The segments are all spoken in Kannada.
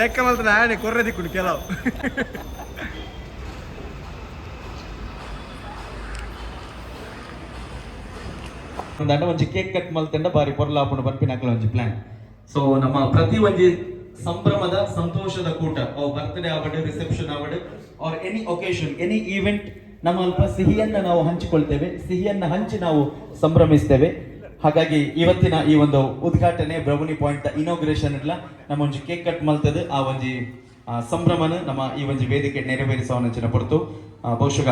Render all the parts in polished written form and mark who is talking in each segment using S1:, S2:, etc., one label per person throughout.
S1: ಲೆಕ್ಕ ಮಾತ್ರ ಆನೆ ಕೊರ್ರೆ ದಿಕ್ಕುಡು ಕೆಲವು
S2: ದಂಡ ಒಂಜಿ ಕೇಕ್ ಕಟ್ ಮಲ್ತಂಡ ಬಾರಿ ಪೊರ್ಲಾಪುಂಡು ಪನ್ಪಿನಕಲ ಒಂಜಿ ಪ್ಲಾನ್. ಸೊ ನಮ್ಮ ಪ್ರತಿ ಒಂಜಿ ಸಂಭ್ರಮದ ಸಂತೋಷದ ಕೂಟ ಅವು ಬರ್ತ್ಡೇ ಆವಡು, ರಿಸೆಪ್ಷನ್ ಆವಡು, or any occasion, any event, ನಮ್ಮ ಅಲ್ಪ ಸಿಹಿಯನ್ನ ನಾವು ಹಂಚಿಕೊಳ್ತೇವೆ, ಸಿಹಿಯನ್ನ ಹಂಚಿ ನಾವು ಸಂಭ್ರಮಿಸ್ತೇವೆ. ಹಾಗಾಗಿ ಇವತ್ತಿನ ಈ ಒಂದು ಉದ್ಘಾಟನೆ ಬ್ರೌನಿ ಪಾಯಿಂಟ್ ಇನಾಗ್ರೇಷನ್ ಇಲ್ಲ ನಮ್ಮ ಒಂಜಿ ಕೇಕ್ ಕಟ್ ಮಲ್ತದ ಆ ಒಂಜಿ ಸಂಭ್ರಮನ ನಮ್ಮ ಈ ಒಂಜಿ ವೇದಿಕೆ ನೆರವೇರಿಸುವಂಚಿನ ಪೊರ್ತು ಬಹುಶಃ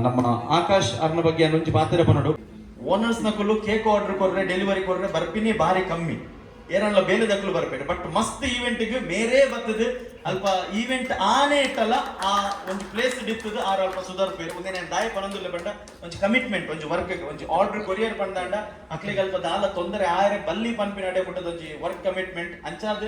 S2: ನಮ್ಮ ಆಕಾಶ್ ಅರ್ನ ಬಗ್ಗೆ ಒಂಜಿ ಮಾತಾಡ ಬಂದು ಓನರ್ಸ್ ನಕಲು ಕೇಕ್ ಆರ್ಡರ್ ಕೊರ್ರೆ ಡೆಲಿವರಿ ಕೊರ್ರೆ ಬರ್ಪಿನಿ ಬಾರಿ ಕಮ್ಮಿ ಏನಲ್ಲ ಬೇಲೆ ದಕ್ಕಲು ಬರ್ಬೇಕು. ಬಟ್ ಮಸ್ತ್ ಈವೆಂಟ್ಗೆ ಮೇರೇ ಬರ್ತದೆ ಅಲ್ಪ ಈವೆಂಟ್ ಆನೆ ಇಟ್ಟಲ್ಲ ಆ ಒಂದು ಪ್ಲೇಸ್ ಇಡಿತದ ಆರು ಅಲ್ಪ ಸುಧಾರಿಸ್ಬೇಕು. ಒಂದೇ ನಾನು ದಾಯ ಪನೊಂದುಲ್ಲ ಬಂಡ ಒಂಜಿ ಕಮಿಟ್ಮೆಂಟ್ ಒಂಜಿ ವರ್ಕ್ ಒಂಜಿ ಆರ್ಡರ್ ಕೊರಿಯರ್ ಪಂದಾಂಡ ಅಕ್ಲಿಗೆ ಅಲ್ಪ ದಾಲ ತೊಂದರೆ ಆಯರೆ ಬಲ್ಲಿ ಪನ್ಪಿನ ಅಡೆ ಬಿಟ್ಟದ ಒಂಜಿ ವರ್ಕ್ ಕಮಿಟ್ಮೆಂಟ್ ಅಂಚಾದ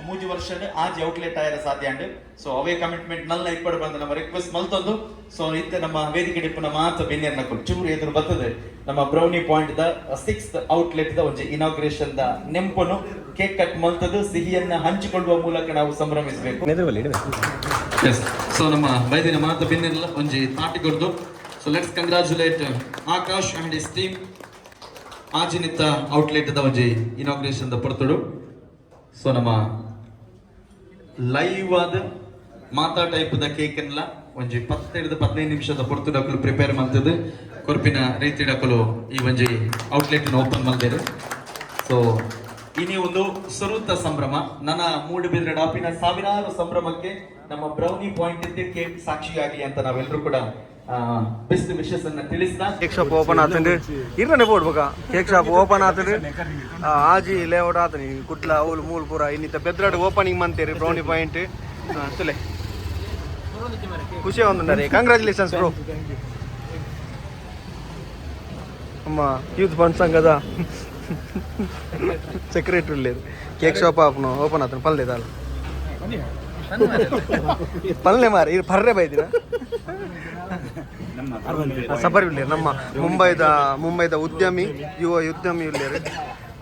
S2: ಮೂಜಿ ವರ್ಷದ ಆಜಿ ಔಟ್ಲೆಟ್ ಆಯರ ಸಾಧ್ಯ ಅಂಡ್ ಸೊ ಅವೇ ಕಮಿಟ್ಮೆಂಟ್ ನಲ್ಲ ಇಪ್ಪಡು ಬಂದ ನಮ್ಮ ರಿಕ್ವೆಸ್ಟ್ ಮಲ್ತೊಂದು. ಸೊ ಇತ್ತೆ ನಮ್ಮ ವೇದಿಕೆ ಡಿಪ್ಪನ ಮಾತ್ರ ಬೆನ್ನೇರ್ ನಕಲು ಚೂರು ಎದುರು ಬರ್ತದೆ ನಮ್ಮ brownie point the 6th outlet ದ ಒಂಜಿ ಇನಾಗ್ರೇಷನ್ ದ ನೆಂಪನು ಕೇಕ್ ಕಟ್ ಮಲ್ತದು ಸಿಹಿಯನ್ನ ಹಂಚಿಕೊಳ್ಳುವ ಮೂಲಕ ನಾವು ಸಂಭ್ರಮಿಸಬೇಕು. ಸೊ ನಮ್ಮ ವೈದ್ಯನ ಮಾತು ಬೆನ್ನೆಲ್ಲ ಒಂಜಿ ತಾಟಿ ಕೊಡ್ದು. So let's congratulate Akash and his team ಆಜಿನಿತ್ತ ಔಟ್ಲೆಟ್ ದ ಒಂಜಿ ಇನಾಗ್ರೇಷನ್ ದ ಪೊರ್ತುಡು. ಸೊ ನಮ್ಮ ಲೈವ್ ಆದ ಮಾತಾ ಟೈಪ್ ದ ಕೇಕ್ ಎಲ್ಲ ಒಂಜಿ 15 ನಿಮಿಷದ ಪೊರ್ತುಡಕಲು ಪ್ರಿಪೇರ್ ಮಾಡ್ತದೆ ಕೊರ್ಪಿನ ರೀತಿ ಡಕಲು ಈ ಒಂಜಿ ಔಟ್ಲೆಟ್ ಓಪನ್ ಮಾಡ್ತಾರೆ. ಸೊ ಇನಿ ಒಂದು ಸುರುತ್ತ ಸಂಭ್ರಮ ನನ್ನ ಮೂಡುಬಿದ್ರೆ ಡಾಪಿನ ಸಾವಿರಾರು ಸಂಭ್ರಮಕ್ಕೆ ನಮ್ಮ ಬ್ರೌನಿ ಪಾಯಿಂಟ್ ಇದಕ್ಕೆ ಸಾಕ್ಷಿಯಾಗಿ ಅಂತ ನಾವೆಲ್ಲರೂ ಕೂಡ ಬೆಸ್ಟ್ ವಿಶಸ್ ಅನ್ನ ತಿಳಿಸ್ತಾ
S1: ಕೇಕ್ ಶಾಪ್ ಓಪನ್ ಆತಂಡು ಇರ್ನೇ ಬೋಡ್ಬೇಕ ಕೇಕ್ ಶಾಪ್ ಓಪನ್ ಆತಂಡು ಆಜಿ ಲೇಔಟ್ ಆತನಿ ಕುಟ್ಲ ಅವಳು ಮೂಲ್ ಪೂರ ಇನ್ನಿತ ಬೆದ್ರಾಡ್ ಓಪನಿಂಗ್ ಮಂತೇರಿ ಬ್ರೌನಿ ಪಾಯಿಂಟ್ ತುಲೆ ಖುಷಿ ಒಂದುಂಡಾರೆ. Congratulations bro. ನಮ್ಮ ಯೂತ್ ಫಂಡ್ ಸಂಘದ ಸೆಕ್ರೆಟರಿ లేదు కేక్ షాప్ ఆపను ఓపెన్ అవుతాను పల్లె దాలు పల్లె మారి ఇది పర్రే బైదిన ಸಬರ್ ಇಲ್ಲ ನಮ್ಮ ಮುಂಬೈದ ಉದ್ಯಮಿ ಯುವ ಉದ್ಯಮಿ ಇಲ್ಲೇರು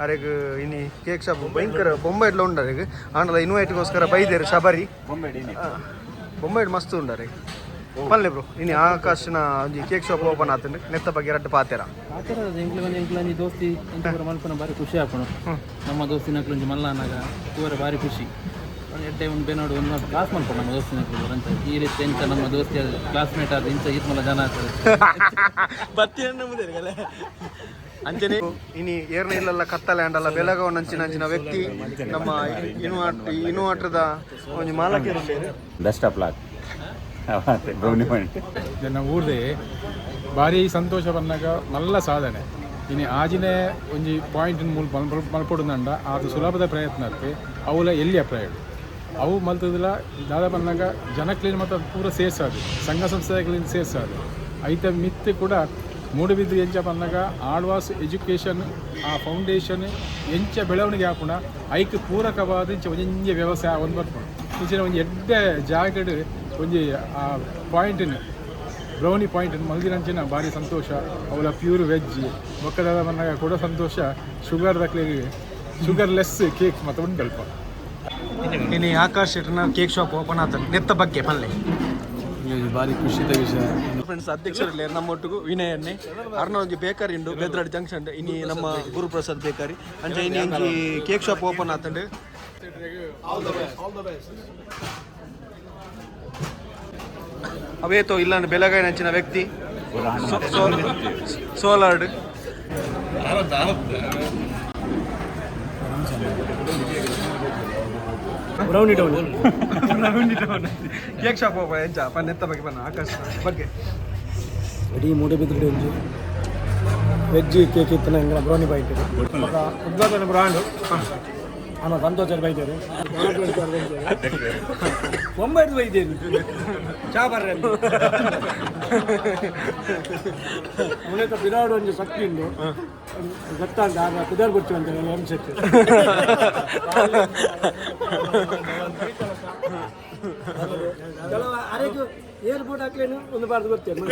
S1: ಅರೆಗೆ ಇನಿ ಕೇಕ್ ಶಾಪ್ ಭಯಂಕರ ಬೊಂಬೈಡ್ಲ ಉಂಡಾರಿಗೆ ಆಂಡಲ ಇನ್ವೈಟ್ಗೋಸ್ಕರ ಬೈದೇರು ಶಬರಿ ಬೊಂಬೈಡ್ ಮಸ್ತ್ ಉಂಡಾರೆ ಪಲ್ಲೆ ಬ್ರೋ ಇನಿ ಆಕಾಶನ ಒಂಜಿ ಕೇಕ್ ಶಾಪ್ ಓಪನ್ ಆತಂಡು ನೆತ್ತ ಬಗ್ಗೆ ರಡ್ಡು ಪಾತೆರ
S3: ಎಂಕ್ಲಂಜಿ ದೋಸ್ತಿ ಮಲ್ಪನ ಬಾರಿ ಖುಷಿ ಆಪುನು ನಮ್ಮ ದೋಸ್ತಿನಕ್ಲೊಂಜಿ ಮಲ್ಲನಾಗ ಇವರ ಬಾರಿ ಖುಷಿ ಎಡ್ಡೆ ಒಂದು ಬೇನೋಡು ಒಂದು ಕ್ಲಾಸ್ ಮಾಡ್ಕೊಂಡು ನಮ್ಮ ದೋಸ್ತಿನಕ್ಲು ಅಂತ ಈ ರೀತಿ ಎಂತ ನಮ್ಮ ದೋಸ್ತಿ ಕ್ಲಾಸ್ಮೇಟ್ ಆದ ಇಂಥ ಈತ್ ಮಲ್ಲ ಜನ ಆಗ್ತದೆ
S1: ಬತ್ತಿ ಅಂಚನೆ ಇನಿ ಏರ್ನ ಇಲ್ಲೆಲ್ಲ ಕತ್ತಲೆ ಅಂಡಲ್ಲ ಬೆಳಗಾವ್ ನಂಚಿನ ವ್ಯಕ್ತಿ ನಮ್ಮ ಇನ್ವರ್ಟರ್ದ ಒಂಜಿ ಮಾಲಕರು
S4: best of luck brownie point
S5: ಜನ ಊರ್ದೆ ಭಾರಿ ಸಂತೋಷ ಬಂದಾಗ ಮಲ್ಲ ಸಾಧನೆ ಇನ್ನು ಆಜಿನೇ ಒಂಜಿ ಪಾಯಿಂಟ್ ಮೂಲ ಮಲ್ಪೊಡುಂದಂಡ ಅದು ಸುಲಭದ ಪ್ರಯತ್ನ ಆಗ್ತದೆ ಅವಲ ಎಲ್ಲಿಯ ಪ್ರಯೋಗ ಅವು ಮಲ್ತದಿಲ್ಲ ದಾದ ಬಂದಾಗ ಜನಕ್ಲಿನ ಮತ್ತು ಪೂರ ಸೇರ್ಸಾದು ಸಂಘ ಸಂಸ್ಥೆಗಳಿಂದ ಸೇರ್ಸಾದು ಐತ ಮಿತ್ತು ಕೂಡ ಮೂಡುಬಿದ್ರೆ ಎಂಚ ಬಂದಾಗ ಆಳ್ವಾಸ್ ಎಜುಕೇಷನ್ ಆ ಫೌಂಡೇಶನ್ ಎಂಚ ಬೆಳವಣಿಗೆ ಹಾಕೋಣ ಐಕ್ ಪೂರಕವಾದ ಒಂಜಿ ವ್ಯವಸಾಯ ಒಂದು ಬರ್ಕೊಂಡು ಇಂಚಿನ ಒಂದು ಎಡ್ಡೆ ಜಾಗಡ್ ಒಂಜಿ ಆ ಪಾಯಿಂಟನ್ನು ಬ್ರೌನಿ ಪಾಯಿಂಟನ್ನು ಮಲ್ದಿನಂಚಿನ ಭಾರಿ ಸಂತೋಷ ಅವಳ ಪ್ಯೂರ್ ವೆಜ್ ಒಕ್ಕದಾದ ಬಂದಾಗ ಕೂಡ ಸಂತೋಷ ಶುಗರ್ ದಕ್ಲಿಗೆ ಶುಗರ್ಲೆಸ್ ಕೇಕ್ ಮತ್ತು ಉಂಟಲ್ಪ
S1: ಇನ್ನು ಆಕಾಶ್ ಶೆಟ್ನ ಕೇಕ್ ಶಾಪ್ ಓಪನ್ ಆತನು ನೆತ್ತ ಬಗ್ಗೆ ಪಲ್ಲೆ
S5: ಭಾರಿ ಖುಷಿದ ವಿಷಯ.
S1: ಫ್ರೆಂಡ್ಸ್ ಅಧ್ಯಕ್ಷರಲ್ಲಿ ನಮ್ಮೊಟ್ಟಿಗೂ ವಿನಯ್ ಎಣ್ಣೆ ಅರ್ನ ಒಂಜಿ ಬೇಕರಿ ಉಂಡು ಬೆದ್ರಾಡ್ ಜಂಕ್ಷನ್ ಇನಿ ನಮ್ಮ ಗುರುಪ್ರಸಾದ್ ಬೇಕರಿ ಅಂಚ ಇನಿ ಒಂಜಿ ಕೇಕ್ ಶಾಪ್ ಓಪನ್ ಆತಂಡು ಅವೇತೋ ಇಲ್ಲ ಬೆಳಗಾವಿ ನಂಚಿನ ವ್ಯಕ್ತಿ ಸೋಲಾರ್ಡ್ ಬ್ರೌನಿ ಟೌನ್ ಕೇಕ್ ಶಾಪ್ ಹೋಗ ಎಂಚ ನೆತ್ತ ಬಗ್ಗೆ ಬನ್ನ ಆಕಾಶ ಬಗ್ಗೆ
S3: ಇಡೀ ಮೂಡುಬಿದ್ರೆ ಒಂಜಿ ವೆಜ್ ಕೇಕ್ ಇತ್ತು ನಂಗೆ ಬ್ರೌನಿ ಪಾಯಿಂಟ್ ಉದ್ಘಾಟನೆ ಬ್ರಾಂಡ್ ಆನ ಸಂತೋಷ ಬೈತಾರೆ ಒಂಬೈದು ಬೈದೇನು ಚಾ ಬರ್ರಿ ಅವನೇತ ಬಿರಾಡು ಒಂದು ಶಕ್ತಿ ಉಂಟು ಗೊತ್ತಾಂತ ಆಗ ಕುದರ್ ಗೊತ್ತು ಅಂತ ಅನ್ಸುತ್ತೆ ಕೆಲವು ಅರೆಗೂ ಏರ್ಪೋರ್ಟ್ ಹಾಕ್ಲೇನು ಒಂದು ಬಾರ್ದು ಗೊತ್ತೇನು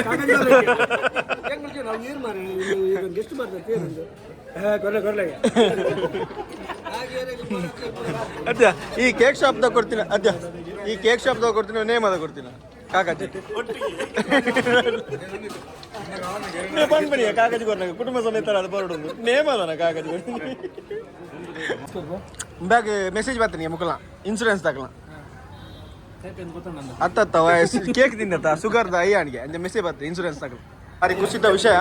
S1: ಅದ್ಯ ಈ ಕೇಕ್ ಶಾಪ್ದಾಗ ಕೊಡ್ತೀನಿ ಅದ್ಯ ಈ ಕೇಕ್ ಶಾಪ್ದಾಗ ಕೊಡ್ತೀನಿ ನೇಮ್ ಅದ ಕೊಡ್ತೀನಿ ಕಾಕಾಜಿ ಬಂದ್ಬಿಡಿ ಕಾಕಾಜಿ ಕೊಡ್ನಾಗ ಕುಟುಂಬ ಸಮೇತ ಅದು ಬರೋದು ನೇಮ್ ಅದನ ಕಾಕಾಜಿ ಕೊಡ್ತೀನಿ ಬ್ಯಾಗ್ ಮೆಸೇಜ್ ಬರ್ತೀನಿ ಮುಕ್ಕಲ ಇನ್ಸೂರೆನ್ಸ್ ತಗೊಳ ಅತ್ತ ವಯಸ್ಸು ಕೇಕ್ ತಿನ್ನತ್ತ ಸುಗರ್ದ ಅಯ್ಯಾಣಿಗೆ ಅಂದೆ ಮೆಸೇಜ್ ಬರ್ತದೆ ಇನ್ಸೂರೆನ್ಸ್ ತಗೊಳ ಭಾರಿ ಖುಷಿದ ವಿಷಯ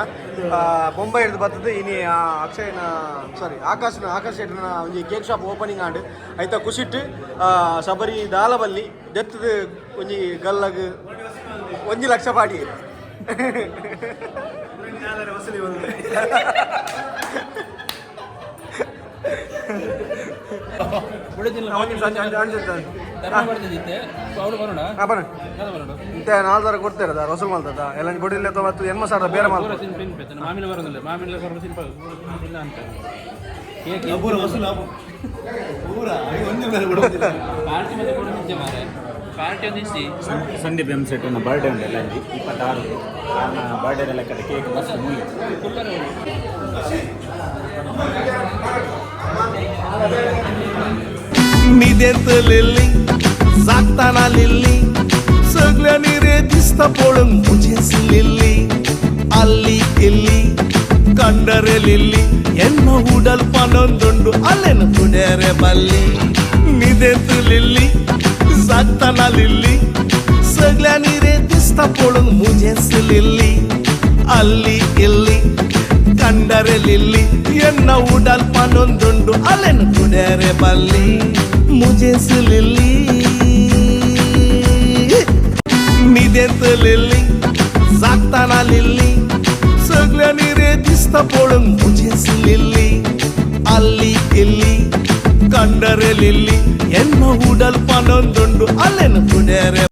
S1: ಬೊಂಬೈ ಹಿಡಿದು ಬರ್ತದೆ ಇನಿ ಅಕ್ಷಯನ ಸಾರಿ ಆಕಾಶ್ ಶೆಟ್ಟರ್ನ ಒಂದು ಕೇಕ್ ಶಾಪ್ ಓಪನಿಂಗ್ ಆಂಡ್ ಐತ ಖುಷಿಟ್ಟು ಸಬರಿ ದಾಲಬಲ್ಲಿ ದೆತ್ತದ ಒಂಜಿ ಗಲ್ಲಗ್ 1 ಲಕ್ಷ ಪಾಡಿ ವಸೂಲಿ ನಾಲ್ಕು ಕೊಡ್ತಾರೆ ರಸೂಲ್ ಮಾಡ್ತದ ಎಲ್ಲ ಬಡಿಲ್ಲ ಮತ್ತು ಎನ್ಮ ಸಾರ ಬೇರೆ ಮಾಡ್ತಾರೆ
S3: ಮಾಮಿಲ ಬರೋದಿಲ್ಲ ಮಾಮಿಲ ಬರೋದು ಸಿಂಪಲ್ ಇಲ್ಲ ಅಂತ ಪಾರ್ಟಿ ಮತ್ತೆ ಕೊಡೋ ನಿಜ ಮಾರೆ ಪಾರ್ಟಿ ಒಂದು ಇಸಿ
S4: ಸಂದೀಪ್ ಎಂ ಸೆಟ್ನ ಬರ್ಡೇ ಉಂಟಲ್ಲ 26 ಬರ್ಡೇ ಲೆಕ್ಕದ ಕೇಕ್ ಬಸ್ ಮೂಲಿ
S6: निदेत लिल्ली जागताना लिल्ली सगळ्यांनी रे दिसता पळून मुझेच लिल्ली ಅಲ್ಲಿ ಇಲ್ಲಿ ಕಂಡರೆ ಲಿಲ್ಲಿ ಎನ್ನ ಉಡಲ್ ಪನೊಂದುಂಡು ಅಲ್ಲೆನ ಕುಡರೆ ಬಲ್ಲಿ ನಿದೆತ್ लिल्ली जागताना लिल्ली सगळ्यांनी रे दिसता पळून मुझेच लिल्ली ಅಲ್ಲಿ ಇಲ್ಲಿ ಕಂಡರೆ ಲಿಲ್ಲಿ ಎನ್ನ ಉಡಲ್ ಪನೊಂದುಂಡು ಅಲ್ಲೆನ ಕುಡರೆ ಬಲ್ಲಿ मुझेच लिल्ली निदेत लिल्ली जागताना लिल्ली सगळ्यांनी रे दिसता पळून मुझेच लिल्ली ಅಲ್ಲಿ ಇಲ್ಲಿ ಕಂಡರೆ ಲಿಲ್ಲಿ ಎನ್ನ ಉಡಲ್ ಪನೊಂದುಂಡು ಅಲ್ಲೆನ ಕುಡರೆ